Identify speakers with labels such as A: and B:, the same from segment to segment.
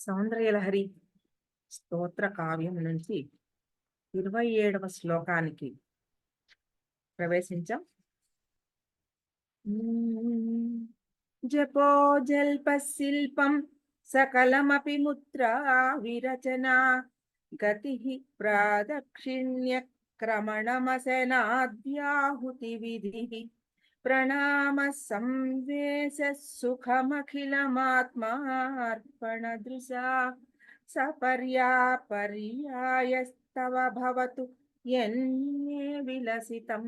A: సౌందర్యలహరి స్తోత్ర కావ్యం నుంచి 27వ శ్లోకానికి ప్రవేశించాం. జపో జల్ప శిల్పం సకలమపి ముద్రా విరచనా గతి ప్రాదక్షిణ్య క్రమణమసనాద్యాహుతి విధి ప్రణామ సంవేశ సుఖమఖిలమాత్మార్పణ దృశా సపర్యాపర్యాయస్తవ భవతు యన్మే విలసితం.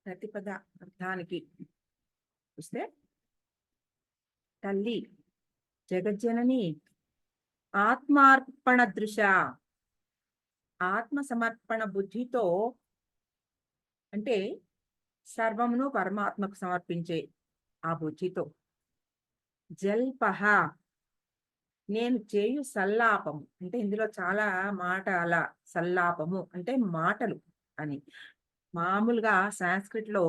A: ప్రతిపద అర్థానికి చూస్తే, తల్లి జగజ్జనని ఆత్మార్పణ దృశ, ఆత్మ సమర్పణ బుద్ధితో, అంటే సర్వమును పరమాత్మకు సమర్పించే ఆ బుద్ధితో, జల్పహ నేను చేయు సల్లాపము, అంటే ఇందులో చాలా మాట అలా సల్లాపము అంటే మాటలు అని. మామూలుగా సాంస్క్రిట్ లో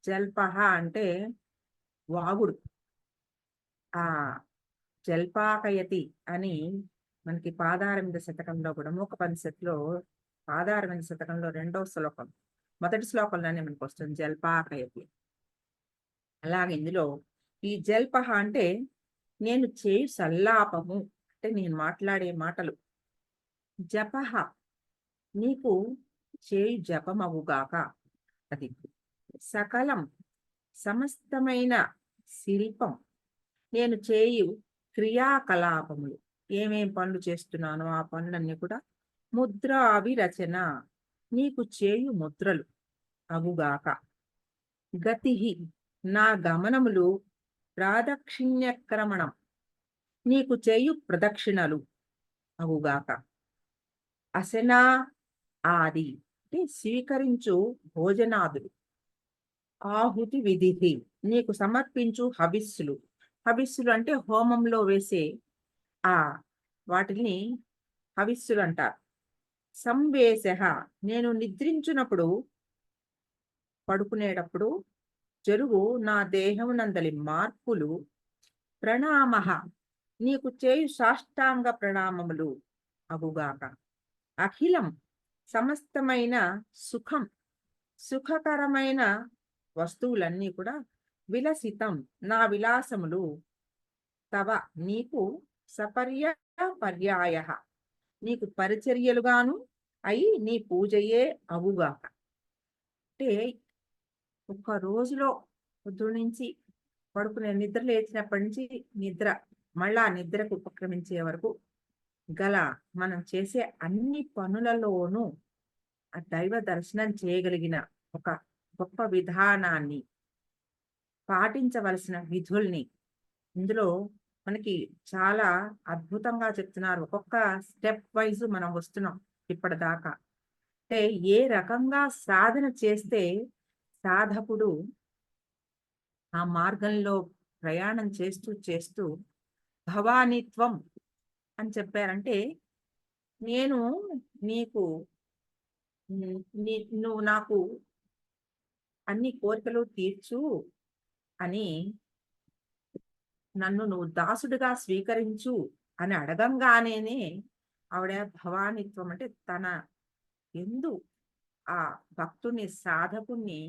A: జల్పహ అంటే వాగుడు. ఆ జల్పాకయతి అని మనకి పాదారవింద శతకంలో కూడా మూకపనిషత్తులో పాదారవింద శతకంలో 2వ శ్లోకం మొదటి శ్లోకంలోనే మనకు వస్తుంది జల్పాకయతి. అలాగే ఇందులో ఈ జల్పహ అంటే నేను చేయు సల్లాపము, అంటే నేను మాట్లాడే మాటలు. జపహ నీకు చేయు జపమవుగాక, అది సకలం సమస్తమైన శిల్పం నేను చేయు క్రియాకలాపములు, ఏమేం పనులు చేస్తున్నానో ఆ పనులన్నీ కూడా ముద్రావిరచన నీకు చేయు ముద్రలు అగుగాక. గతి నా గమనములు ప్రాదక్షిణ్యక్రమణం నీకు చేయు ప్రదక్షిణలు అగుగాక. అసనా ఆది అంటే స్వీకరించు భోజనాదులు. ఆహుతి విధి నీకు సమర్పించు హవిస్సులు. హవిస్సులు అంటే హోమంలో వేసే ఆ వాటిని హవిస్సులు అంటారు. సంవేశ నేను నిద్రించున్నప్పుడు, పడుకునేటప్పుడు జరుగు నా దేహమునందలి మార్పులు. ప్రణామ నీకు చేయు సాష్టాంగ ప్రణామములు అగుగాక. అఖిలం సమస్తమైన సుఖం సుఖకరమైన వస్తువులన్నీ కూడా విలసితం నా విలాసములు. తవ నీకు సపర్య పర్యాయ నీకు పరిచర్యలుగాను అయి నీ పూజయే అగుగాక. అంటే ఒక్క రోజులో పొద్దున్న నుంచి పడుకునే నిద్ర లేచినప్పటి నుంచి నిద్ర మళ్ళా నిద్రకు ఉపక్రమించే వరకు గల మనం చేసే అన్ని పనులలోనూ ఆ దైవ దర్శనం చేయగలిగిన ఒక గొప్ప విధానాన్ని, పాటించవలసిన విధుల్ని ఇందులో మనకి చాలా అద్భుతంగా చెప్తున్నారు. ఒక్కొక్క స్టెప్ వైజ్ మనం వస్తున్నాం ఇప్పటిదాకా. అంటే ఏ రకంగా సాధన చేస్తే సాధకుడు ఆ మార్గంలో ప్రయాణం చేస్తూ చేస్తూ భవానిత్వం అని చెప్పారంటే, నేను నీకు నువ్వు నాకు అన్ని కోరికలు తీర్చు అని, నన్ను నువ్వు దాసుడిగా స్వీకరించు అని అడగంగానే ఆవిడ భవానిత్వం అంటే తన ఎందు ఆ భక్తుని సాధకుణ్ణి,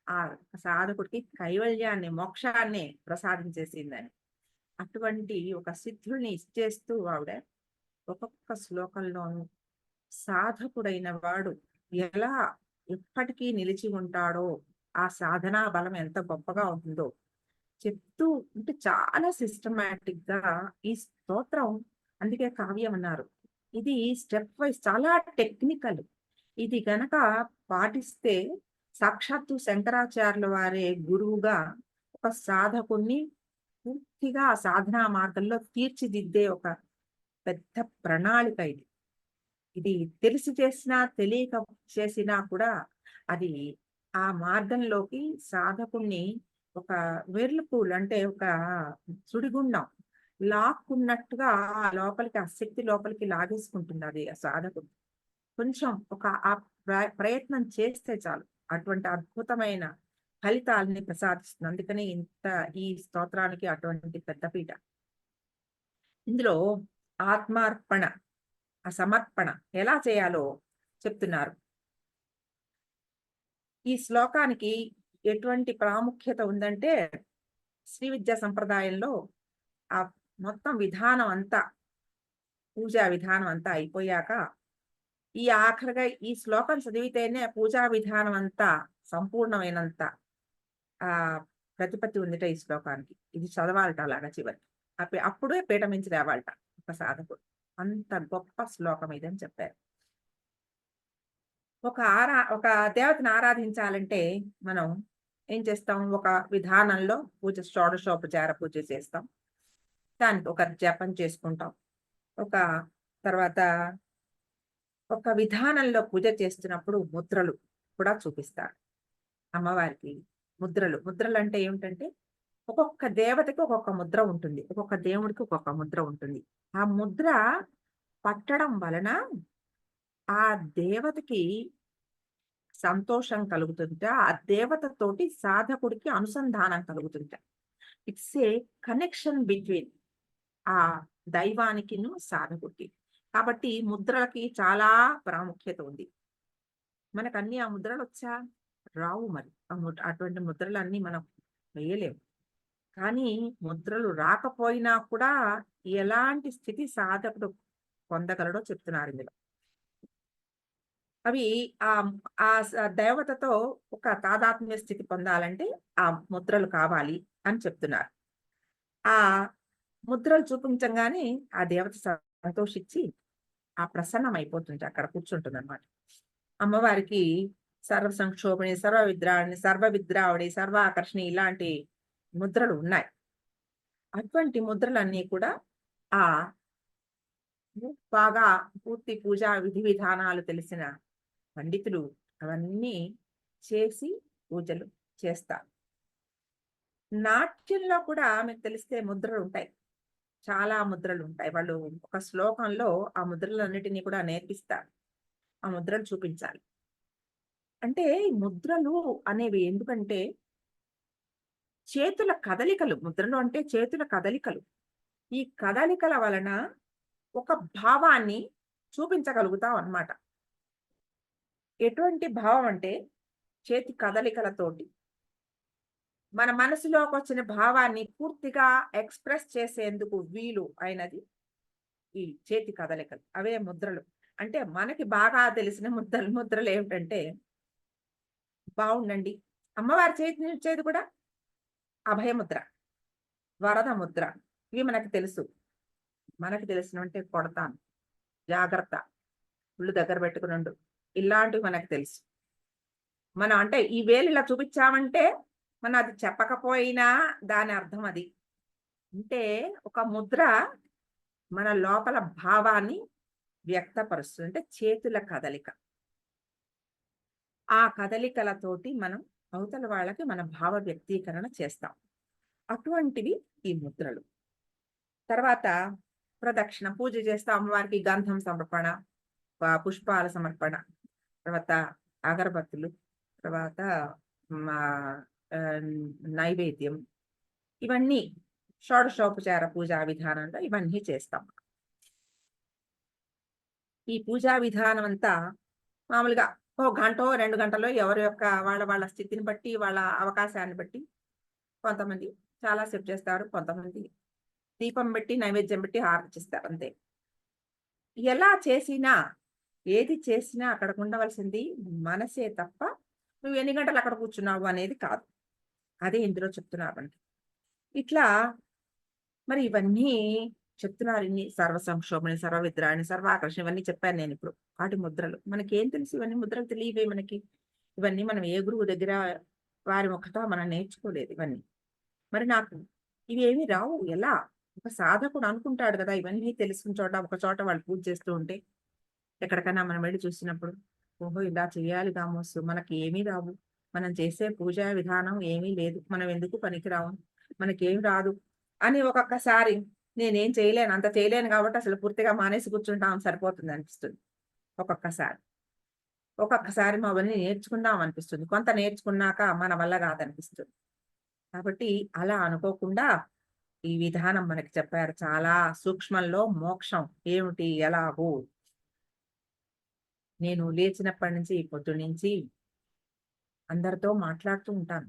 A: ఆ సాధకుడికి కైవల్యాన్ని మోక్షాన్ని ప్రసాదించేసిందని, అటువంటి ఒక సిద్ధుల్ని ఇచ్చేస్తూ ఆవిడ ఒక్కొక్క శ్లోకంలోనూ సాధకుడైన వాడు ఎలా ఎప్పటికీ నిలిచి ఉంటాడో, ఆ సాధనా బలం ఎంత గొప్పగా ఉంటుందో చెప్తూ అంటే చాలా సిస్టమాటిక్ గా ఈ స్తోత్రం, అందుకే కావ్యం అన్నారు. ఇది స్టెప్ వైజ్ చాలా టెక్నికల్. ఇది గనక పాటిస్తే సాక్షాత్తు శంకరాచార్యుల వారే గురువుగా ఒక సాధకుణ్ణి పూర్తిగా ఆ సాధనా మార్గంలో తీర్చిదిద్దే ఒక పెద్ద ప్రణాళిక ఇది. ఇది తెలిసి చేసినా తెలియక చేసినా కూడా అది ఆ మార్గంలోకి సాధకుణ్ణి ఒక వెర్లుపూలు అంటే ఒక సుడిగుండం లాక్కున్నట్టుగా ఆ లోపలికి ఆ శక్తి లోపలికి లాగేసుకుంటుంది అది ఆ సాధకుడు. కొంచెం ఒక ఆ ప్రయత్నం చేస్తే చాలు అటువంటి అద్భుతమైన ఫలితాలని ప్రసాదిస్తుంది. అందుకని ఈ స్తోత్రానికి అటువంటి పెద్దపీట. ఇందులో ఆత్మార్పణ, ఆ సమర్పణ ఎలా చేయాలో చెప్తున్నారు. ఈ శ్లోకానికి ఎటువంటి ప్రాముఖ్యత ఉందంటే, శ్రీ విద్యా సంప్రదాయంలో ఆ మొత్తం విధానం అంతా, పూజా విధానం అంతా అయిపోయాక ఈ ఆఖరిగా ఈ శ్లోకం చదివితేనే పూజా విధానం అంతా సంపూర్ణమైనంత ఆ ప్రతిపత్తి ఉందిట ఈ శ్లోకానికి. ఇది చదవాలట అలాగా చివరికి. అప్పుడే పీఠ మించి లేవాలట ఒక సాధకుడు. అంత గొప్ప శ్లోకం ఇదని చెప్పారు. ఒక దేవతను ఆరాధించాలంటే మనం ఏం చేస్తాం? ఒక విధానంలో పూజ, షోడశోపచార పూజ చేస్తాం. దానికి ఒక జపం చేసుకుంటాం. ఒక తర్వాత ఒక విధానంలో పూజ చేస్తున్నప్పుడు ముద్రలు కూడా చూపిస్తారు. అమ్మవారికి ముద్రలు అంటే ఏమిటంటే, ఒక్కొక్క దేవతకి ఒక్కొక్క ముద్ర ఉంటుంది. ఒక్కొక్క దేవుడికి ఒక్కొక్క ముద్ర ఉంటుంది. ఆ ముద్ర పట్టడం వలన ఆ దేవతకి సంతోషం కలుగుతుంట. ఆ దేవతతోటి సాధకుడికి అనుసంధానం కలుగుతుంట. ఇట్స్ ఏ కనెక్షన్ బిట్వీన్ ఆ దైవానికిను సాధకుడికి. కాబట్టి ముద్రలకి చాలా ప్రాముఖ్యత ఉంది. మనకన్నీ ఆ ముద్రలొచ్చా? రావు మరి. అటువంటి ముద్రలన్నీ మనం వేయలేము. కానీ ముద్రలు రాకపోయినా కూడా ఎలాంటి స్థితి సాధకుడు పొందగలడో చెప్తున్నారు ఇందులో. అవి ఆ ఆ దేవతతో ఒక తాదాత్మ్య స్థితి పొందాలంటే ఆ ముద్రలు కావాలి అని చెప్తున్నారు. ఆ ముద్రలు చూపించంగానే ఆ దేవత సంతోషించి ఆ ప్రసన్నం అయిపోతుంది. అక్కడ కూర్చుంటుందన్నమాట. అమ్మవారికి సర్వ సంక్షోభణి, సర్వ విద్రాణి, సర్వ విద్రావడి, సర్వ ఆకర్షణి ఇలాంటి ముద్రలు ఉన్నాయి. అటువంటి ముద్రలన్నీ కూడా ఆ బాగా పూర్తి పూజా విధి విధానాలు తెలిసిన పండితులు అవన్నీ చేసి పూజలు చేస్తారు. నాట్యంలో కూడా మీకు తెలిస్తే ముద్రలు ఉంటాయి. చాలా ముద్రలు ఉంటాయి. వాళ్ళు ఒక శ్లోకంలో ఆ ముద్రలన్నిటినీ కూడా నేర్పిస్తారు. ఆ ముద్రలు చూపించాలి. అంటే ముద్రలు అనేవి ఎందుకంటే చేతుల కదలికలు, ముద్రలు అంటే చేతుల కదలికలు. ఈ కదలికల వలన ఒక భావాన్ని చూపించగలుగుతాం అన్నమాట. ఎటువంటి భావం అంటే చేతి కదలికలతోటి మన మనసులోకొచ్చిన భావాన్ని పూర్తిగా ఎక్స్‌ప్రెస్ చేసేందుకు వీలు అయినది ఈ చేతి కదలికలు. అవే ముద్రలు. అంటే మనకి బాగా తెలిసిన ముద్రలేమిటంటే, బావుండండి. అమ్మవారి చేతినిచ్చేది కూడా అభయముద్ర, వరద ముద్ర. ఇవి మనకు తెలుసు. మనకు తెలిసినవంటే కొడతాను, జాగ్రత్త, ఒళ్ళు దగ్గర పెట్టుకునుండు. ఇలాంటివి మనకు తెలుసు. మనం అంటే ఈ వేలు ఇలా చూపించామంటే, మనం అది చెప్పకపోయినా దాని అర్థం అది. అంటే ఒక ముద్ర మన లోపల భావాన్ని వ్యక్తపరుస్తుంది. అంటే చేతుల కదలిక. ఆ కదలికలతోటి మనం అవతల వాళ్ళకి మన భావ వ్యక్తీకరణ చేస్తాం. అటువంటివి ఈ ముద్రలు. తర్వాత ప్రదక్షిణ పూజ చేస్తాం. అమ్మవారికి గంధం సమర్పణ, పుష్పాల సమర్పణ, తర్వాత అగరబత్తులు, తర్వాత మా నైవేద్యం, ఇవన్నీ షోడశోపచార పూజా విధానంలో ఇవన్నీ చేస్తాం. ఈ పూజా విధానం అంతా మామూలుగా ఓ గంటో 2 గంటలో ఎవరి యొక్క వాళ్ళ స్థితిని బట్టి, వాళ్ళ అవకాశాన్ని బట్టి కొంతమంది చాలా సేపు చేస్తారు. కొంతమంది దీపం పెట్టి, నైవేద్యం పెట్టి హారతిస్తారు అంతే. ఎలా చేసినా, ఏది చేసినా అక్కడికి ఉండవలసింది మనసే తప్ప, నువ్వు ఎన్ని గంటలు అక్కడ కూర్చున్నావు అనేది కాదు. అదే ఇందులో చెప్తున్నారు మనకి. ఇట్లా మరి ఇవన్నీ చెప్తున్నారు. ఇన్ని సర్వ సంక్షోభని, సర్వ విద్రాణి, సర్వాకర్షణ ఇవన్నీ చెప్పాను నేనిప్పుడు. వాటి ముద్రలు. మనకేం తెలుసు ఇవన్నీ ముద్రలు తెలియవే మనకి. ఇవన్నీ మనం ఏ గురువు దగ్గర వారి ముఖత మనం నేర్చుకోలేదు ఇవన్నీ. మరి నాకు ఇవేమి రావు ఎలా? ఒక సాధకుడు అనుకుంటాడు కదా! ఇవన్నీ తెలుసుకున్న చోట, ఒక చోట వాళ్ళు పూజ చేస్తూ ఉంటే, ఎక్కడికైనా మనం వెళ్లి చూసినప్పుడు, ఓహో! ఇలా చేయాలి గామోసు. మనకి ఏమీ రావు. మనం చేసే పూజా విధానం ఏమీ లేదు. మనం ఎందుకు పనికిరాము. మనకేం రాదు అని ఒక్కొక్కసారి నేనేం చేయలేను. అంత చేయలేను కాబట్టి అసలు పూర్తిగా మానేసి కూర్చుంటాం సరిపోతుంది అనిపిస్తుంది ఒక్కొక్కసారి. ఒక్కొక్కసారి అవన్నీ నేర్చుకుందాం అనిపిస్తుంది. కొంత నేర్చుకున్నాక మన వల్ల కాదనిపిస్తుంది. కాబట్టి అలా అనుకోకుండా ఈ విధానం మనకి చెప్పారు. చాలా సూక్ష్మంలో మోక్షం ఏమిటి? ఎలాగూ? నేను లేచినప్పటి నుంచి పొద్దున్నుంచి అందరితో మాట్లాడుతూ ఉంటాను.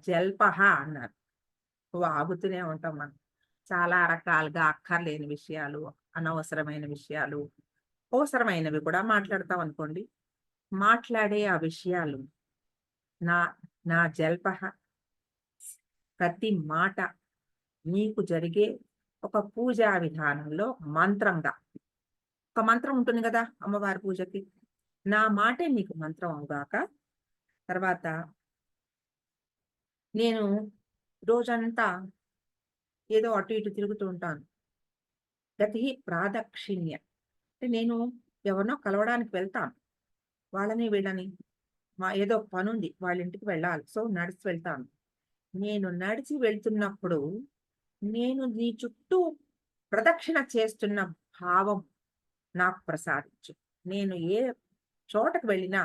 A: జల్పహ అన్నారు. వాగుతూనే ఉంటాం మనం. చాలా రకాలుగా అక్కర్లేని విషయాలు, అనవసరమైన విషయాలు, అవసరమైనవి కూడా మాట్లాడతాం అనుకోండి. మాట్లాడే ఆ విషయాలు నా నా జల్పహ ప్రతి మాట మీకు జరిగే ఒక పూజా విధానంలో మంత్రంగా ఒక మంత్రం ఉంటుంది గదా! అమ్మవారి పూజకి. నా మాటే మీకు మంత్రం అవుగాక. తర్వాత నేను రోజంతా ఏదో అటు ఇటు తిరుగుతూ ఉంటాను. గతి ప్రాదక్షిణ్య. అంటే నేను ఎవరినో కలవడానికి వెళ్తాను. వాళ్ళని వీళ్ళని ఏదో పనుంది. వాళ్ళ ఇంటికి వెళ్ళాలి. సో, నడిచి వెళ్తాను. నేను నడిచి వెళ్తున్నప్పుడు నేను నీ చుట్టూ ప్రదక్షిణ చేస్తున్న భావం నాకు ప్రసాదించు. నేను ఏ చోటకు వెళ్ళినా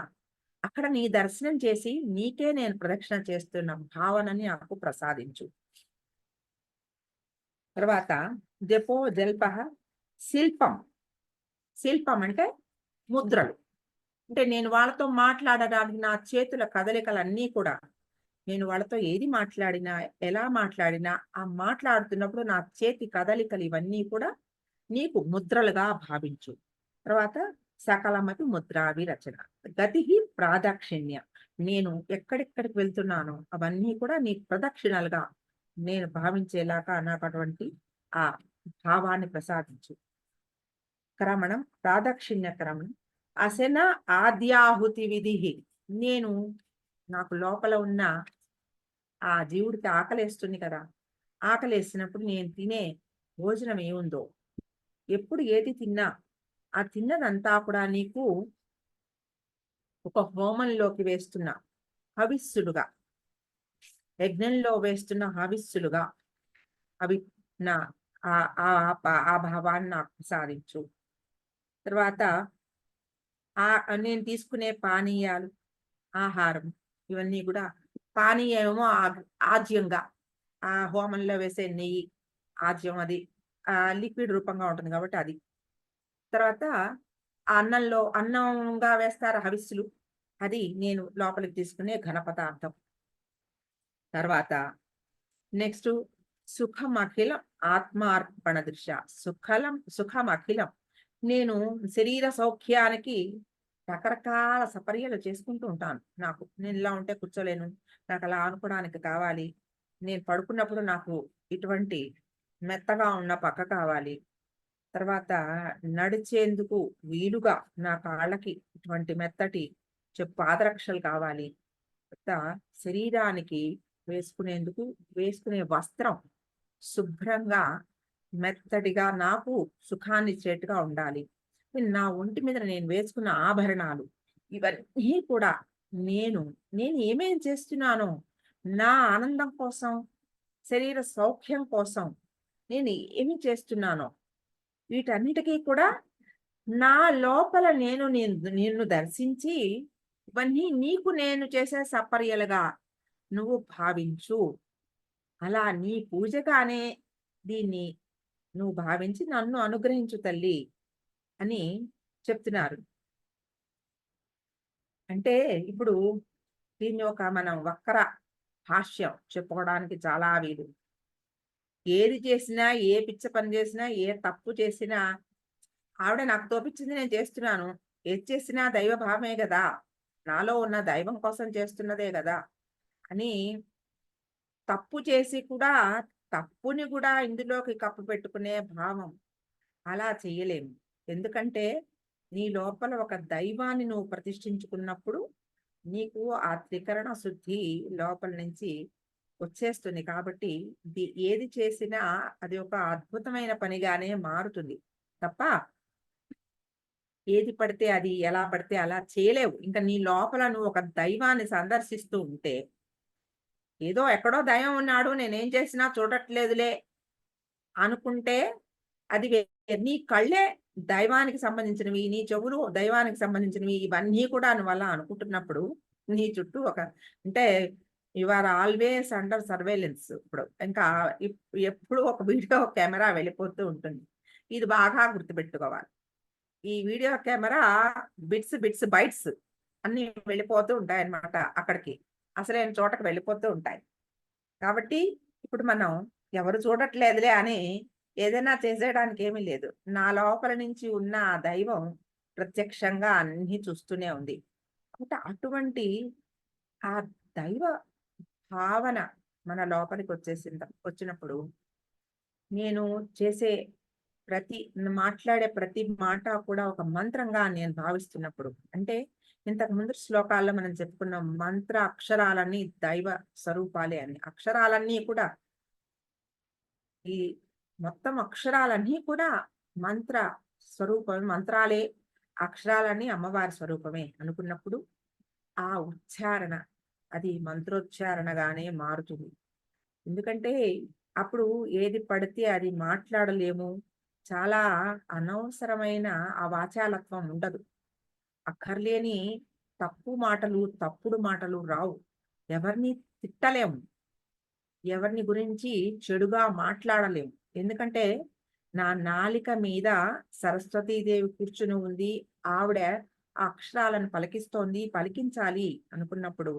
A: అక్కడ నీ దర్శనం చేసి నీకే నేను ప్రదక్షిణ చేస్తున్న భావనని నాకు ప్రసాదించు. తర్వాత జపో జల్పః శిల్పం. శిల్పం అంటే ముద్రలు. అంటే నేను వాళ్ళతో మాట్లాడడానికి నా చేతుల కదలికలన్నీ కూడా నేను వాళ్ళతో ఏది మాట్లాడినా, ఎలా మాట్లాడినా, ఆ మాట్లాడుతున్నప్పుడు నా చేతి కదలికలు ఇవన్నీ కూడా నీకు ముద్రలుగా భావించు. తర్వాత సకలమపి ముద్రావిరచన. గతిః ప్రాదక్షిణ్య. నేను ఎక్కడెక్కడికి వెళ్తున్నానో అవన్నీ కూడా నీ ప్రదక్షిణలుగా నేను భావించేలాగా నాకు అటువంటి ఆ భావాన్ని ప్రసాదించు. క్రమణం ప్రాదక్షిణ్య క్రమణం. అసన ఆద్యాహుతి విధిః. నేను నాకు లోపల ఉన్న ఆ జీవుడికి ఆకలేస్తుంది కదా! ఆకలేసినప్పుడు నేను తినే భోజనం ఏముందో, ఎప్పుడు ఏది తిన్నా, ఆ తిన్నదంతా కూడా నీకు ఒక హోమంలోకి వేస్తున్న హవిస్సులుగా, యజ్ఞంలో వేస్తున్న హవిస్సులుగా అవి నా ఆ ఆ ఆ భావాన్ని నాకు ప్రసాదించు. తర్వాత నేను తీసుకునే పానీయాలు, ఆహారం ఇవన్నీ గూడా పానీయమేమో ఆజ్యంగా ఆ హోమంలో వేసే నెయ్యి, ఆజ్యం అది లిక్విడ్ రూపంగా ఉంటుంది కాబట్టి అది. తర్వాత ఆ అన్నంగా వేస్తారు హవిస్సులు. అది నేను లోపలికి తీసుకునే ఘన పదార్థం. తర్వాత నెక్స్టు సుఖమఖిలం ఆత్మార్పణ దృష్ట్యా. సుఖమఖిలం. నేను శరీర సౌఖ్యానికి రకరకాల సపర్యలు చేసుకుంటూ ఉంటాను. నేను ఇలా ఉంటే కూర్చోలేను. నాకలా ఆనుకోవడానికి కావాలి. నేను పడుకున్నప్పుడు నాకు ఇటువంటి మెత్తగా ఉన్న పక్క కావాలి. తర్వాత నడిచేందుకు వీలుగా నా కాళ్ళకి ఇటువంటి మెత్తటి పాదరక్షలు కావాలి. తర్వాత శరీరానికి వేసుకునే వస్త్రం శుభ్రంగా, మెత్తటిగా నాకు సుఖాన్నిచ్చేట్టుగా ఉండాలి. నా ఒంటి మీద నేను వేసుకున్న ఆభరణాలు ఇవన్నీ కూడా నేను, నేను ఏమేం చేస్తున్నానో నా ఆనందం కోసం, శరీర సౌఖ్యం కోసం నేను ఏమి చేస్తున్నానో వీటన్నిటికీ కూడా నా లోపల నిన్ను దర్శించి ఇవన్నీ నీకు నేను చేసే సపర్యలుగా నువ్వు భావించు. అలా నీ పూజగానే దీన్ని నువ్వు భావించి నన్ను అనుగ్రహించు తల్లి అని చెప్తున్నారు. అంటే ఇప్పుడు దీన్ని మనం వక్ర భాష్యం చెప్పుకోవడానికి చాలా వీలు. ఏది చేసినా, ఏ పిచ్చ పని చేసినా, ఏ తప్పు చేసినా ఆవిడ నాకు తోపిచ్చింది నేను చేస్తున్నాను. ఏది చేసినా దైవ భావమే గదా! నాలో ఉన్న దైవం కోసం చేస్తున్నదే గదా! అని తప్పు చేసి కూడా తప్పుని కూడా ఇందులోకి కప్పిపెట్టుకునే భావం అలా చెయ్యలేము. ఎందుకంటే నీ లోపల ఒక దైవాన్ని నువ్వు ప్రతిష్ఠించుకున్నప్పుడు నీకు ఆ త్రికరణ శుద్ధి లోపల నుంచి వచ్చేస్తుంది. కాబట్టి ఏది చేసినా అది ఒక అద్భుతమైన పనిగానే మారుతుంది తప్ప ఏది పడితే అది, ఎలా పడితే అలా చేయలేవు. ఇంక నీ లోపల నువ్వు ఒక దైవాన్ని సందర్శిస్తూ ఉంటే, ఏదో ఎక్కడో దైవం ఉన్నాడు నేనేం చేసినా చూడట్లేదులే అనుకుంటే అది నీ కళ్ళే దైవానికి సంబంధించినవి, నీ చెవులు దైవానికి సంబంధించినవి ఇవన్నీ కూడా నువ్వు అలా అనుకుంటున్నప్పుడు, నీ చుట్టూ అంటే you are always under surveillance ఇప్పుడు. ఇంకా ఎప్పుడు ఒక వీడియో కెమెరా వెళ్ళిపోతూ ఉంటుంది. ఇది బాగా గుర్తుపెట్టుకోవాలి. ఈ వీడియో కెమెరా బైట్స్ అన్నీ వెళ్ళిపోతూ ఉంటాయన్నమాట అక్కడికి. అసలైన చోటకి వెళ్ళిపోతూ ఉంటాయి. కాబట్టి ఇప్పుడు మనం ఎవరు చూడట్లేదులే అని ఏదైనా చేసేయడానికి ఏమీ లేదు. నా లోపల నుంచి ఉన్న ఆ దైవం ప్రత్యక్షంగా అన్నీ చూస్తూనే ఉంది. అంటే అటువంటి ఆ దైవ భావన మన లోపలికి వచ్చినప్పుడు నేను చేసే మాట్లాడే ప్రతి మాట కూడా ఒక మంత్రంగా నేను భావిస్తున్నప్పుడు, అంటే ఇంతకు ముందు శ్లోకాల్లో మనం చెప్పుకున్న మంత్ర అక్షరాలన్నీ దైవ స్వరూపాలే అని. అక్షరాలన్నీ కూడా ఈ మొత్తం అక్షరాలన్నీ కూడా మంత్ర స్వరూపం, మంత్రాలే. అక్షరాలన్నీ అమ్మవారి స్వరూపమే అనుకున్నప్పుడు ఆ ఉచ్చారణ అది మంత్రోచ్చారణగానే మారుతుంది. ఎందుకంటే అప్పుడు ఏది పడితే అది మాట్లాడలేము. చాలా అనవసరమైన ఆ వాచాలత్వం ఉండదు. అక్కర్లేని తప్పుడు మాటలు రావు. ఎవరిని తిట్టలేము. ఎవరిని గురించి చెడుగా మాట్లాడలేము. ఎందుకంటే నా నాలిక మీద సరస్వతీదేవి కూర్చుని ఉంది. ఆవిడ ఆ అక్షరాలను పలికిస్తోంది. పలికించాలి అనుకున్నప్పుడు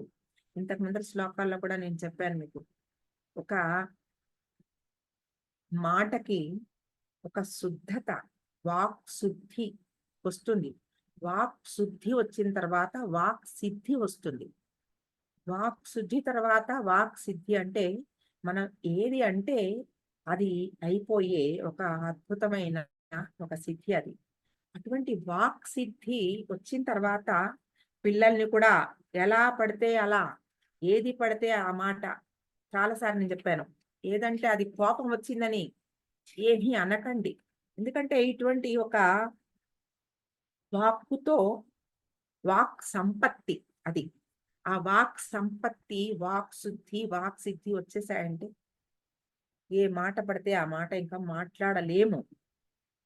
A: ఇంతకు ముందర శ్లోకాల్లో కూడా నేను చెప్పాను మీకు. ఒక మాటకి ఒక శుద్ధత, వాక్ శుద్ధి వస్తుంది. వాక్ శుద్ధి వచ్చిన తర్వాత వాక్ సిద్ధి వస్తుంది. వాక్ శుద్ధి తర్వాత వాక్ సిద్ధి అంటే మనం ఏది అంటే అది అయిపోయే ఒక అద్భుతమైన ఒక సిద్ధి అది. అటువంటి వాక్ సిద్ధి వచ్చిన తర్వాత పిల్లల్ని కూడా ఎలా పడితే అలా, ఏది పడితే ఆ మాట చాలాసార్లు నేను చెప్పాను. ఏదంటే అది కోపం వచ్చిందని ఏమీ అనకండి. ఎందుకంటే ఇటువంటి ఒక వాక్కుతో వాక్ సంపత్తి అది. ఆ వాక్ సంపత్తి, వాక్ శుద్ధి, వాక్ సిద్ధి వచ్చేసాయంటే ఏ మాట పడితే ఆ మాట ఇంకా మాట్లాడలేము.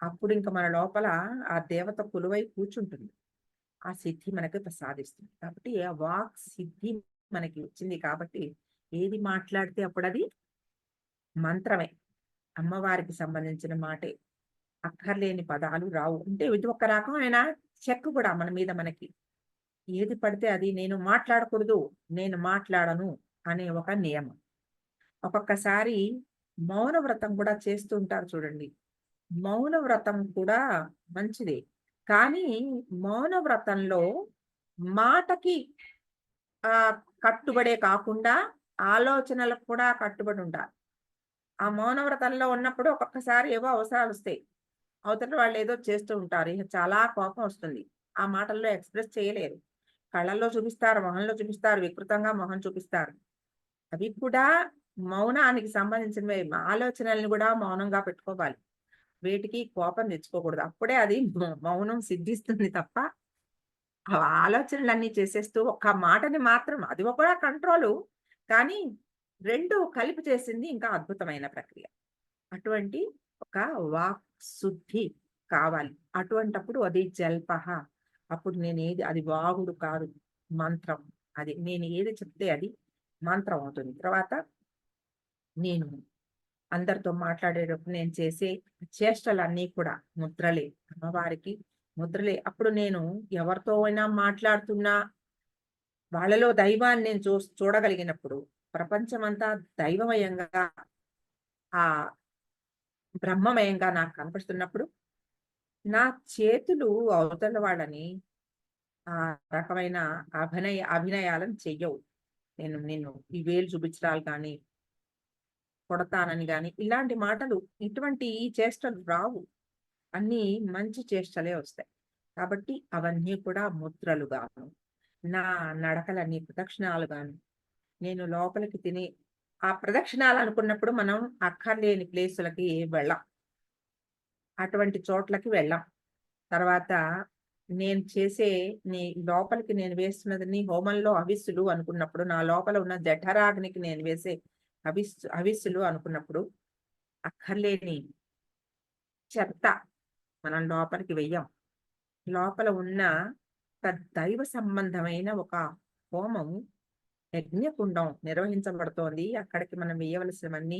A: అప్పుడు ఇంక మన లోపల ఆ దేవత కొలువై కూర్చుంటుంది. ఆ సిద్ధి మనకు ప్రసాదిస్తుంది. కాబట్టి ఆ వాక్ సిద్ధి మనకి వచ్చింది కాబట్టి ఏది మాట్లాడితే అప్పుడది మంత్రమే. అమ్మవారికి సంబంధించిన మాటే. అక్కర్లేని పదాలు రావు. అంటే ఇది ఒక రకమైన చెక్ కూడా మన మీద మనకి. ఏది పడితే అది నేను మాట్లాడకూడదు, నేను మాట్లాడను అనే ఒక నియమం. ఒక్కొక్కసారి మౌన వ్రతం కూడా చేస్తూ ఉంటారు చూడండి. మౌన వ్రతం కూడా మంచిదే. కానీ మౌన వ్రతంలో మాటకి కట్టుబడే కాకుండా ఆలోచనలకు కూడా కట్టుబడి ఉండాలి. ఆ మౌన వ్రతంలో ఉన్నప్పుడు ఒక్కొక్కసారి ఏవో అవసరాలొస్తాయి. అవతల వాళ్ళేదో చేస్తూ ఉంటారు. ఇక చాలా కోపం వస్తుంది. ఆ మాటల్లో ఎక్స్‌ప్రెస్ చేయలేరు. కళ్ళల్లో చూపిస్తారు, మొహంలో చూపిస్తారు, వికృతంగా మొహం చూపిస్తారు. అవి కూడా మౌనానికి సంబంధించినవే. ఆలోచనల్ని కూడా మౌనంగా పెట్టుకోవాలి. వేటికి కోపం తెచ్చుకోకూడదు. అప్పుడే అది మౌనం సిద్ధిస్తుంది తప్ప, ఆ ఆలోచనలన్నీ చేసేస్తూ ఒక్క మాటని మాత్రం అది కూడా కంట్రోలు. కానీ 2 కలిపి చేసింది ఇంకా అద్భుతమైన ప్రక్రియ. అటువంటి ఒక వాక్ శుద్ధి కావాలి. అటువంటప్పుడు అది జల్పః. అప్పుడు నేనేది అది వాగుడు కాదు. మంత్రం. అది నేను ఏది చెప్తే అది మంత్రం అవుతుంది. తర్వాత నేను అందరితో మాట్లాడేటప్పుడు నేను చేసే చేష్టలన్నీ కూడా ముద్రలే. అమ్మవారికి ముద్రలే. అప్పుడు నేను ఎవరితో అయినా మాట్లాడుతున్నా వాళ్ళలో దైవాన్ని నేను చూడగలిగినప్పుడు ప్రపంచమంతా దైవమయంగా ఆ బ్రహ్మమయంగా నాకు కనపడుతున్నప్పుడు నా చేతులు అవతల వాళ్ళని ఆ రకమైన అభినయాలను చెయ్యవు. నేను ఈ వేలు చూపించడాలు కానీ, కొడతానని గాని, ఇలాంటి మాటలు ఇటువంటి చేష్టలు రావు. అన్నీ మంచి చేష్టలే వస్తాయి. కాబట్టి అవన్నీ కూడా ముద్రలుగాను, నా నడకలన్నీ ప్రదక్షిణాలుగాను, నేను లోపలికి ఆ ప్రదక్షిణాలు అనుకున్నప్పుడు మనం అక్కర్లేని ప్లేసులకి వెళ్ళం. అటువంటి చోట్లకి వెళ్ళం. తర్వాత నేను చేసే లోపలికి నేను వేస్తున్నదని హోమంలో హవిస్సులు అనుకున్నప్పుడు, నా లోపల ఉన్న జఠరాగ్నికి నేను వేసే హవిస్సులు అనుకున్నప్పుడు, అక్కర్లేని చెత్త మనం లోపలికి వెయ్యం. లోపల ఉన్న ఒక దైవ సంబంధమైన ఒక హోమం, యజ్ఞకుండం నిర్వహించబడుతోంది. అక్కడికి మనం వేయవలసినవన్నీ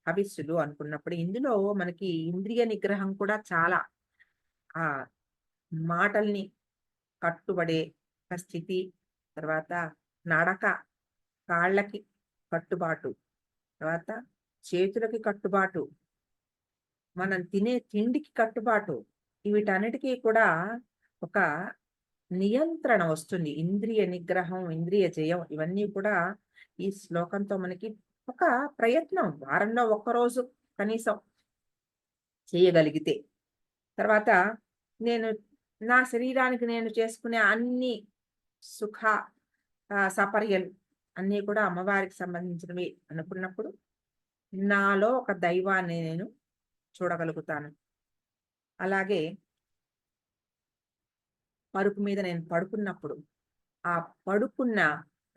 A: హవిస్సులు అనుకున్నప్పుడు, ఇందులో మనకి ఇంద్రియ నిగ్రహం కూడా చాలా ఆ మాటల్ని కట్టుబడే ఒక స్థితి, తర్వాత నడక, కాళ్ళకి కట్టుబాటు, తర్వాత చేతులకి కట్టుబాటు, మనం తినే తిండికి కట్టుబాటు, వీటన్నిటికీ కూడా ఒక నియంత్రణ వస్తుంది. ఇంద్రియ నిగ్రహం, ఇంద్రియ జయం ఇవన్నీ కూడా ఈ శ్లోకంతో మనకి ఒక ప్రయత్నం వారంలో ఒక్కరోజు కనీసం చేయగలిగితే. తర్వాత నేను నా శరీరానికి నేను చేసుకునే అన్ని సుఖ సపర్యలు అన్నీ కూడా అమ్మవారికి సంబంధించినవి అనుకున్నప్పుడు, నాలో ఒక దైవాన్ని నేను చూడగలుగుతాను. అలాగే పరుపు మీద నేను పడుకున్నప్పుడు, ఆ పడుకున్న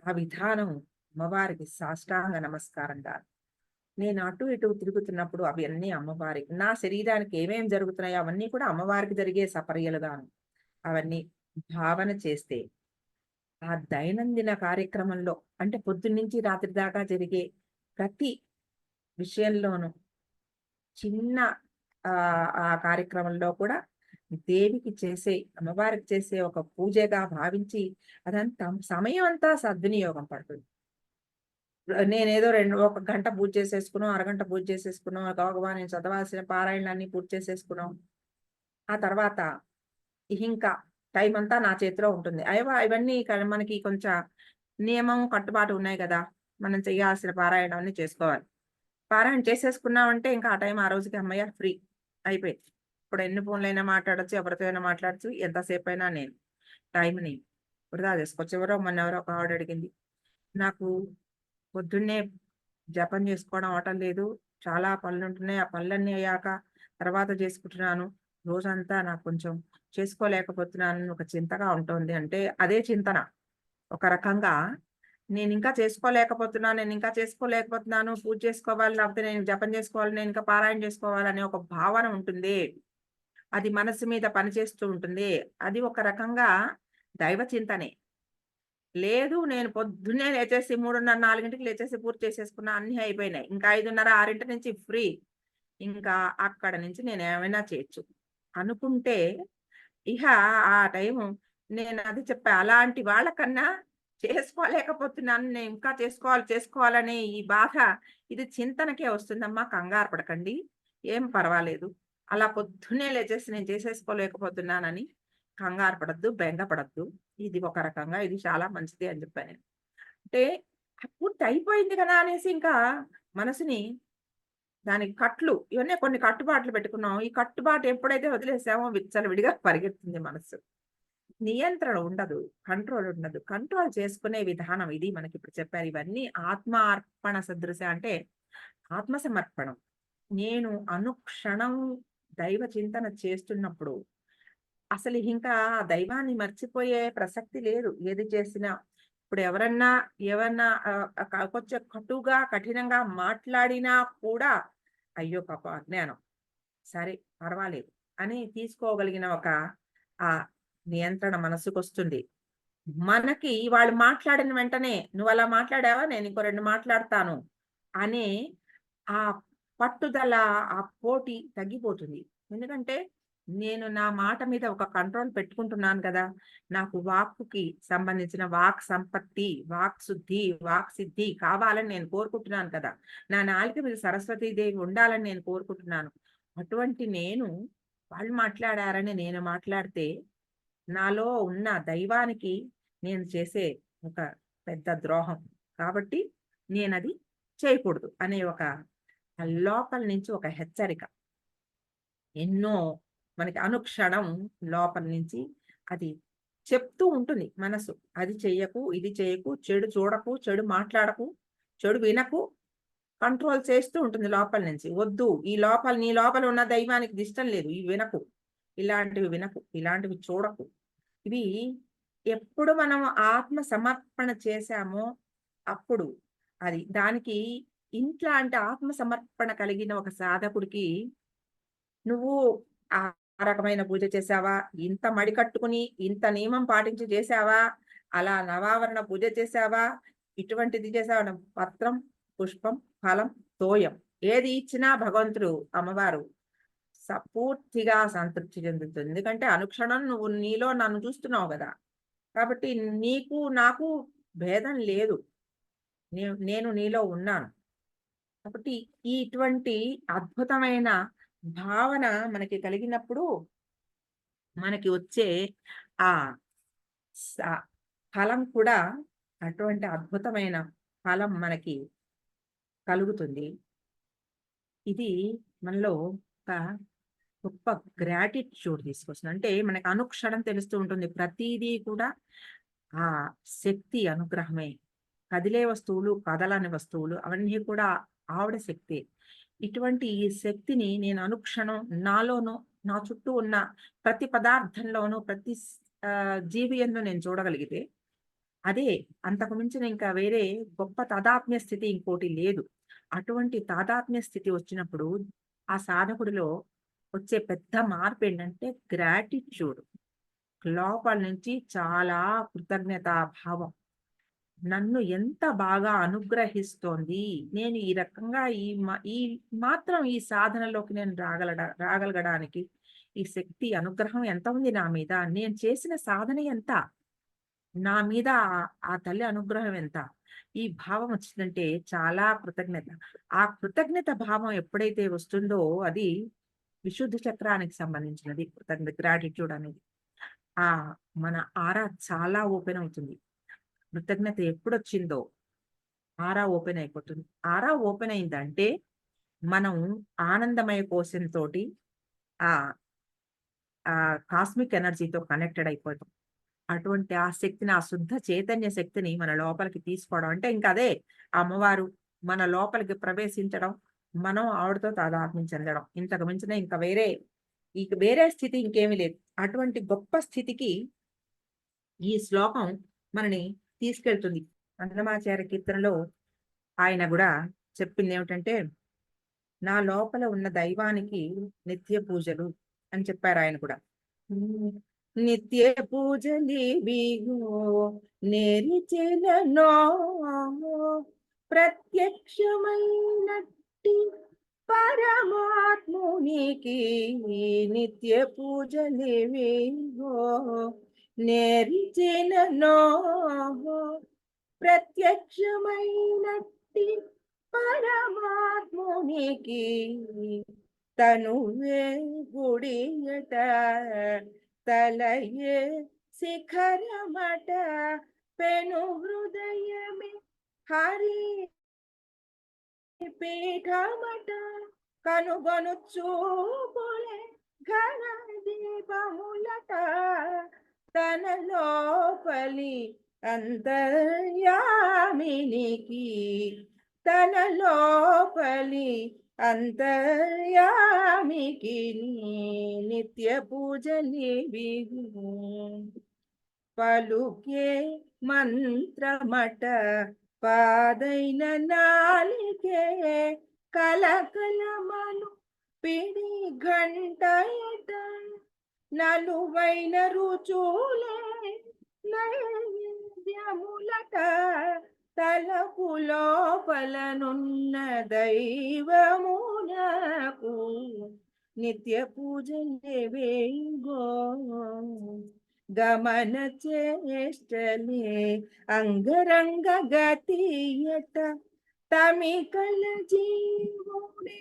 A: ఆ విధానం అమ్మవారికి సాష్టాంగ నమస్కారంగా, నేను అటు ఇటు తిరుగుతున్నప్పుడు అవి అన్నీ అమ్మవారికి, నా శరీరానికి ఏమేం జరుగుతున్నాయో అవన్నీ కూడా అమ్మవారికి జరిగే సపర్యలుగాను అవన్నీ భావన చేస్తే, ఆ దైనందిన కార్యక్రమంలో అంటే పొద్దున్నుంచి రాత్రి దాకా జరిగే ప్రతి విషయంలోనూ చిన్న ఆ కార్యక్రమంలో కూడా దేవికి చేసే, అమ్మవారికి చేసే ఒక పూజగా భావించి అదంతా సమయం అంతా సద్వినియోగం పడుతుంది. నేనేదో ఒక గంట పూజ చేసేసుకున్నాం, అరగంట పూజ చేసేసుకున్నాం, గబగబా నేను చదవాల్సిన పారాయణలన్నీ పూర్తి చేసేసుకున్నాం. ఆ తర్వాత ఇంకా టైం అంతా నా చేతిలో ఉంటుంది. ఇవన్నీ మనకి కొంచెం నియమం, కట్టుబాటు ఉన్నాయి కదా! మనం చేయాల్సిన పారాయణం అన్నీ చేసుకోవాలి. పారాయణ చేసేసుకున్నామంటే ఇంకా ఆ టైం ఆ రోజుకి హమ్మయ్య! ఫ్రీ అయిపోయింది. ఇప్పుడు ఎన్ని ఫోన్‌లైనా మాట్లాడొచ్చు, ఎవరితో అయినా మాట్లాడొచ్చు. ఎంతసేపైనా నేను టైంని వృధా చేసుకోవచ్చు. మొన్నెవరో ఒక ఆవిడ అడిగింది, నాకు పొద్దున్నే జపం చేసుకోవడం అవ్వటం లేదు. చాలా పనులుంటున్నాయి. ఆ పనులన్నీ అయ్యాక తర్వాత చేసుకుంటున్నాను. రోజంతా నాకు కొంచెం చేసుకోలేకపోతున్నానని ఒక చింతగా ఉంటోంది. అంటే అదే చింతన. ఒక రకంగా నేనింకా చేసుకోలేకపోతున్నాను, నేనింకా చేసుకోలేకపోతున్నాను, పూజ చేసుకోవాలి, లేకపోతే నేను జపం చేసుకోవాలి, నేనింకా పారాయణ చేసుకోవాలనే ఒక భావన ఉంటుంది. అది మనసు మీద పనిచేస్తూ ఉంటుంది. అది ఒక రకంగా దైవ చింతనే. లేదు, నేను పొద్దున్నే లేచేసి 3:30, 4కి లేచేసి పూర్తి చేసేసుకున్నా, అన్నీ అయిపోయినాయి. ఇంకా 5:30, 6 నుంచి ఫ్రీ. ఇంకా అక్కడ నుంచి నేనేమైనా చేయొచ్చు అనుకుంటే, ఇహ ఆ టైము నేనది చెప్పా. అలాంటి వాళ్ళకన్నా చేసుకోలేకపోతున్నాను, నేను ఇంకా చేసుకోవాలి, చేసుకోవాలనే ఈ బాధ ఇది చింతనకే వస్తుందమ్మా. కంగారు పడకండి. ఏం పర్వాలేదు. అలా పొద్దున్నే లేచేసి నేను చేసేసుకోలేకపోతున్నానని కంగారు పడొద్దు, బెంగ పడొద్దు. ఇది ఒక రకంగా ఇది చాలా మంచిది అని చెప్పా నేను. అంటే పూర్తి అయిపోయింది కదా అనేసి ఇంకా మనసుని దానికి ఇవన్నీ కొన్ని కట్టుబాట్లు పెట్టుకున్నాం. ఈ కట్టుబాటు ఎప్పుడైతే వదిలేసామో విచ్చలవిడిగా పరిగెత్తుంది మనసు. నియంత్రణ ఉండదు. కంట్రోల్ ఉండదు. కంట్రోల్ చేసుకునే విధానం ఇది మనకిప్పుడు చెప్పారు. ఇవన్నీ ఆత్మ అర్పణ సదృశ అంటే ఆత్మ సమర్పణం. నేను అనుక్షణం దైవ చింతన చేస్తున్నప్పుడు అసలు ఇంకా ఆ దైవాన్ని మర్చిపోయే ప్రసక్తి లేదు. ఏది చేసినా. ఇప్పుడు ఏవన్నా కొంచెం కటుగా, కఠినంగా మాట్లాడినా కూడా అయ్యో పాపం అజ్ఞానం. సరే పర్వాలేదు అని తీసుకోగలిగిన ఒక ఆ నియంత్రణ మనసుకొస్తుంది. మనకి వాళ్ళు మాట్లాడిన వెంటనే "నువ్వలా మాట్లాడావా? నేనింకో 2 మాట్లాడతాను" అనే ఆ పట్టుదల, ఆ పోటీ తగ్గిపోతుంది. ఎందుకంటే నేను నా మాట మీద ఒక కంట్రోల్ పెట్టుకుంటున్నాను కదా! నాకు వాక్కుకి సంబంధించిన వాక్ సంపత్తి, వాక్ శుద్ధి, వాక్ సిద్ధి కావాలని నేను కోరుకుంటున్నాను కదా! నా నాలుక మీద సరస్వతీదేవి ఉండాలని నేను కోరుకుంటున్నాను. అటువంటి నేను వాళ్ళు మాట్లాడారని నేను మాట్లాడితే నాలో ఉన్న దైవానికి నేను చేసే ఒక పెద్ద ద్రోహం. కాబట్టి నేనది చేయకూడదు అనే ఒక లోపల నుంచి ఒక హెచ్చరిక. ఎన్నో మనకి అనుక్షణం లోపల నుంచి అది చెప్తూ ఉంటుంది మనసు. అది చెయ్యకు, ఇది చేయకు, చెడు చూడకు, చెడు మాట్లాడకు, చెడు వినకు, కంట్రోల్ చేస్తూ ఉంటుంది లోపల నుంచి. వద్దు, నీ లోపల ఉన్న దైవానికి ఇది ఇష్టం లేదు. ఇవి వినకు, ఇలాంటివి వినకు, ఇలాంటివి చూడకు. ఇవి ఎప్పుడు మనం ఆత్మ సమర్పణ చేశామో అప్పుడు దానికి ఇట్లాంటి ఆత్మ సమర్పణ కలిగిన ఒక సాధకుడికి నువ్వు ఆ రకమైన పూజ చేశావా? ఇంత మడి కట్టుకుని, ఇంత నియమం పాటించి చేశావా? అలా నవావరణ పూజ చేశావా? ఇటువంటిది చేశావా? పత్రం, పుష్పం, ఫలం, తోయం ఏది ఇచ్చినా భగవంతుడు, అమ్మవారు పూర్తిగా సంతృప్తి చెందుతుంది. ఎందుకంటే అనుక్షణం నువ్వు నీలో నన్ను చూస్తున్నావు గదా! కాబట్టి నీకు, నాకు భేదం లేదు. నేను నీలో ఉన్నాను. కాబట్టి ఇటువంటి అద్భుతమైన భావన మనకి కలిగినప్పుడు మనకి వచ్చే ఆ స ఫలం కూడా అటువంటి అద్భుతమైన ఫలం మనకి కలుగుతుంది. ఇది మనలో ఒక గొప్ప గ్రాటిట్యూడ్ తీసుకొస్తుంది. అంటే మనకి అనుక్షణం తెలుస్తూ ఉంటుంది. ప్రతీదీ కూడా ఆ శక్తి అనుగ్రహమే. కదిలే వస్తువులు, కదలని వస్తువులు అవన్నీ కూడా ఆవిడ శక్తే. ఇటువంటి ఈ శక్తిని నేను అనుక్షణం నాలోనూ, నా చుట్టూ ఉన్న ప్రతి పదార్థంలోనూ, ప్రతి జీవి యందు నేను చూడగలిగితే, అదే అంతకు మించిన ఇంకా వేరే గొప్ప తాదాత్మ్య స్థితి ఇంకోటి లేదు. అటువంటి తాదాత్మ్య స్థితి వచ్చినప్పుడు ఆ సాధకుడిలో వచ్చే పెద్ద మార్పేంటంటే గ్రాటిట్యూడ్. లోపల నుంచి చాలా కృతజ్ఞతా భావం. నన్ను ఎంత బాగా అనుగ్రహిస్తోంది. నేను ఈ రకంగా ఈ మాత్రం ఈ సాధనలోకి నేను రాగలగడానికి ఈ శక్తి అనుగ్రహం ఎంత ఉంది నా మీద. నేను చేసిన సాధన ఎంత? నా మీద ఆ తల్లి అనుగ్రహం ఎంత? ఈ భావం వచ్చిందంటే చాలా కృతజ్ఞత. ఆ కృతజ్ఞత భావం ఎప్పుడైతే వస్తుందో అది విశుద్ధ చక్రానికి సంబంధించినది గ్రాటిట్యూడ్ అనేది. ఆ మన ఆరా చాలా ఓపెన్ అవుతుంది. కృతజ్ఞత ఎప్పుడొచ్చిందో ఆరా ఓపెన్ అయిపోతుంది. ఆరా ఓపెన్ అయిందంటే మనం ఆనందమయ కోశంతోటి ఆ ఆ కాస్మిక్ ఎనర్జీతో కనెక్టెడ్ అయిపోతాం. అటువంటి ఆ శక్తిని, ఆ శుద్ధ చైతన్య శక్తిని మన లోపలికి తీసుకోవడం అంటే ఇంక అదే అమ్మవారు మన లోపలికి ప్రవేశించడం, మనం ఆవిడతో తాదాత్మ్యం చెందడం. ఇంతకు మించిన ఇంక వేరే స్థితి ఇంకేమీ లేదు. అటువంటి గొప్ప స్థితికి ఈ శ్లోకం మనని తీసుకెళ్తుంది. అన్నమాచార్య కీర్తనలో ఆయన గూడా చెప్పిందేమిటంటే, నా లోపల ఉన్న దైవానికి నిత్య పూజలు అని చెప్పారాయన కూడా. హ్మ్. నిత్య పూజలివిగో నేరిచెలనో ప్రత్యక్షమైనట్టి పరమాత్మునికి నిత్య పూజలివిగో నేరిచెలనో ప్రత్యక్షమైనట్టి పరమాత్మునికి తనువే గుడియట తలయే శిఖరమట పెను హృదయమే హరి పీఠమట కనుగొను చూపులే ఘన దీపములట తన లోపలి అంతర్యామినికి తన లోపలి అంతర్యామికి నిత్య పూజలివిగు పలుకే మంత్రమట పాదైన నాలికే కలకలమను పిడి గంటయట నలువైన రుచులే నైవేద్యములట తలకు లోపలనున్న దైవమునకు నిత్య పూజలేవేగో గమన చేష్టలే అంగరంగ గతియట తమికల జీవుడే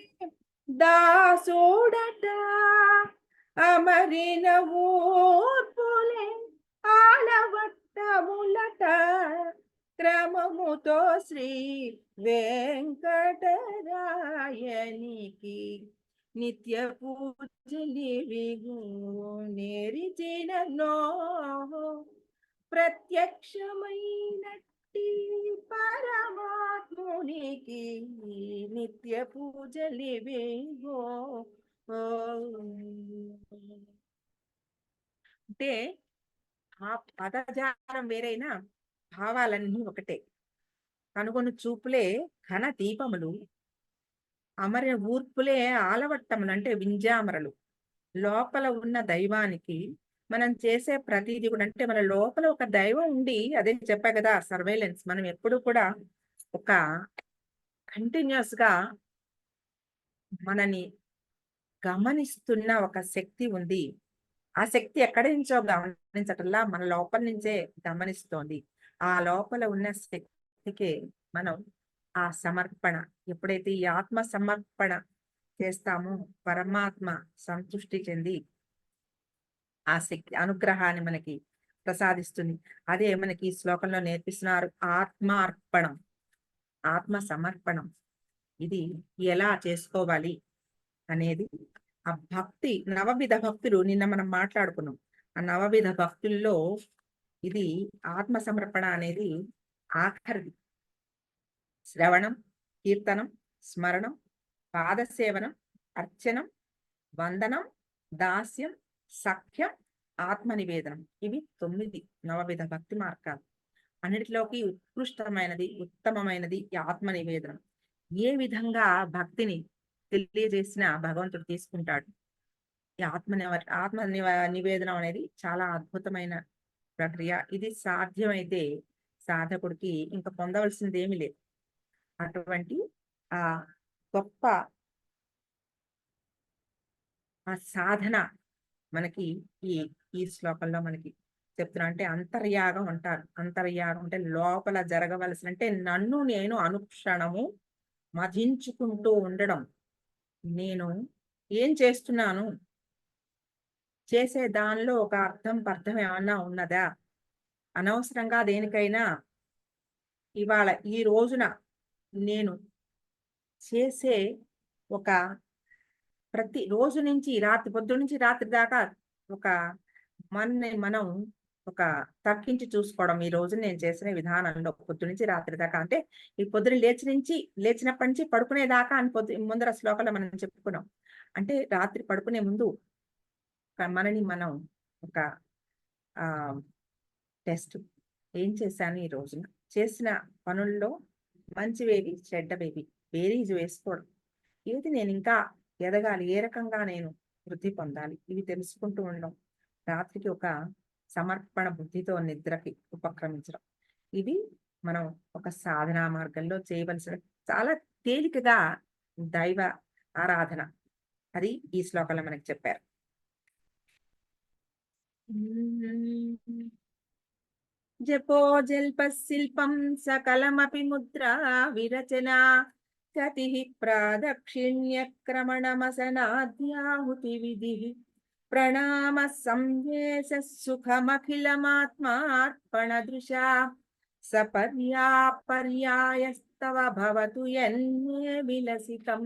A: దాసోడట అమరిన ఊర్పులే ఆలవట్టములట క్రమముతో శ్రీ వెంకటరాయనికి నిత్య పూజలివిగు నేరిచిననో ప్రత్యక్షమైనట్టి పరమాత్మునికి నిత్య పూజలివిగో అంటే ఆ పదజాలం వేరైనా భావాలన్నీ ఒకటే. కనుగొను చూపులే ఘన దీపములు అమర ఊర్పులే ఆలవట్టములు అంటే వింజామరలు లోపల ఉన్న దైవానికి మనం చేసే ప్రతీది కూడా అంటే మన లోపల ఒక దైవం ఉండి అదే చెప్పా కదా సర్వేలెన్స్ మనం ఎప్పుడు కూడా ఒక కంటిన్యూస్ గా మనని గమనిస్తున్న ఒక శక్తి ఉంది. ఆ శక్తి ఎక్కడి నుంచో గమనించటంలా మన లోపల నుంచే గమనిస్తోంది. ఆ లోపల ఉన్న శక్తికే మనం ఆ సమర్పణ ఎప్పుడైతే ఈ ఆత్మ సమర్పణ చేస్తామో పరమాత్మ సంతృష్టి చెంది ఆ శక్తి అనుగ్రహాన్ని మనకి ప్రసాదిస్తుంది. అదే మనకి ఈ శ్లోకంలో నేర్పిస్తున్నారు ఆత్మార్పణం, ఆత్మ సమర్పణం. ఇది ఎలా చేసుకోవాలి అనేది ఆ భక్తి నవవిధ భక్తులు నిన్న మనం మాట్లాడుకున్నాం. ఆ నవవిధ భక్తుల్లో ఇది ఆత్మ సమర్పణ అనేది ఆఖరిది. శ్రవణం, కీర్తనం, స్మరణం, పాదసేవనం, అర్చనం, వందనం, దాస్యం, సఖ్యం, ఆత్మ నివేదనం. ఇవి 9 నవవిధ భక్తి మార్గాలు. అన్నిటిలోకి ఉత్కృష్టమైనది ఉత్తమమైనది ఈ ఆత్మ నివేదనం. ఏ విధంగా భక్తిని తెలియజేసిన భగవంతుడు తీసుకుంటాడు. ఈ నివేదనం అనేది చాలా అద్భుతమైన ప్రక్రియ. ఇది సాధ్యమైతే సాధకుడికి ఇంకా పొందవలసింది ఏమీ లేదు. అటువంటి ఆ గొప్ప ఆ సాధన మనకి ఈ ఈ శ్లోకంలో మనకి చెప్తున్నా. అంటే అంతర్యాగం అంటారు. అంతర్యాగం అంటే లోపల జరగవలసిన అంటే నన్ను నేను అనుక్షణము మధించుకుంటూ ఉండడం. నేను ఏం చేస్తున్నాను, చేసే దానిలో ఒక అర్థం పర్థం ఏమన్నా ఉన్నదా, అనవసరంగా దేనికైనా ఇవాళ ఈ రోజున నేను చేసే ఒక ప్రతి రోజు నుంచి రాత్రి పొద్దున్న నుంచి రాత్రి దాకా ఒక మనం ఒక తర్కించి చూసుకోవడం. ఈ రోజు నేను చేసిన విధానంలో పొద్దు నుంచి రాత్రి దాకా అంటే ఈ పొద్దున లేచినప్పటి నుంచి పడుకునేదాకా అని ముందర శ్లోకంలో మనం చెప్పుకున్నాం. అంటే రాత్రి పడుకునే ముందు మనని మనం ఒక ఆ టెస్ట్ ఏం చేశాను ఈ రోజున, చేసిన పనుల్లో మంచివేవి చెడ్డవేవి బేరీజు వేసుకోవడం. ఏది నేను ఇంకా ఎదగాలి, ఏ రకంగా నేను వృద్ధి పొందాలి, ఇవి తెలుసుకుంటూ ఉండడం. రాత్రికి ఒక సమర్పణ బుద్ధితో నిద్రకి ఉపక్రమించడం. ఇవి మనం ఒక సాధనా మార్గంలో చేయవలసిన చాలా తేలికగా దైవ ఆరాధన. అది ఈ శ్లోకంలో మనకి చెప్పారు. జపో జల్పశిల్పం సకలమపి ముద్రా విరచనా గతి ప్రాదక్షిణ్యక్రమణమసనాద్యాహుతి విధి ప్రణామ సంవేశ సుఖమఖిలమాత్మార్పణ దృశా సపర్యాపర్యాయస్తవ భవతు యన్మే విలసితం.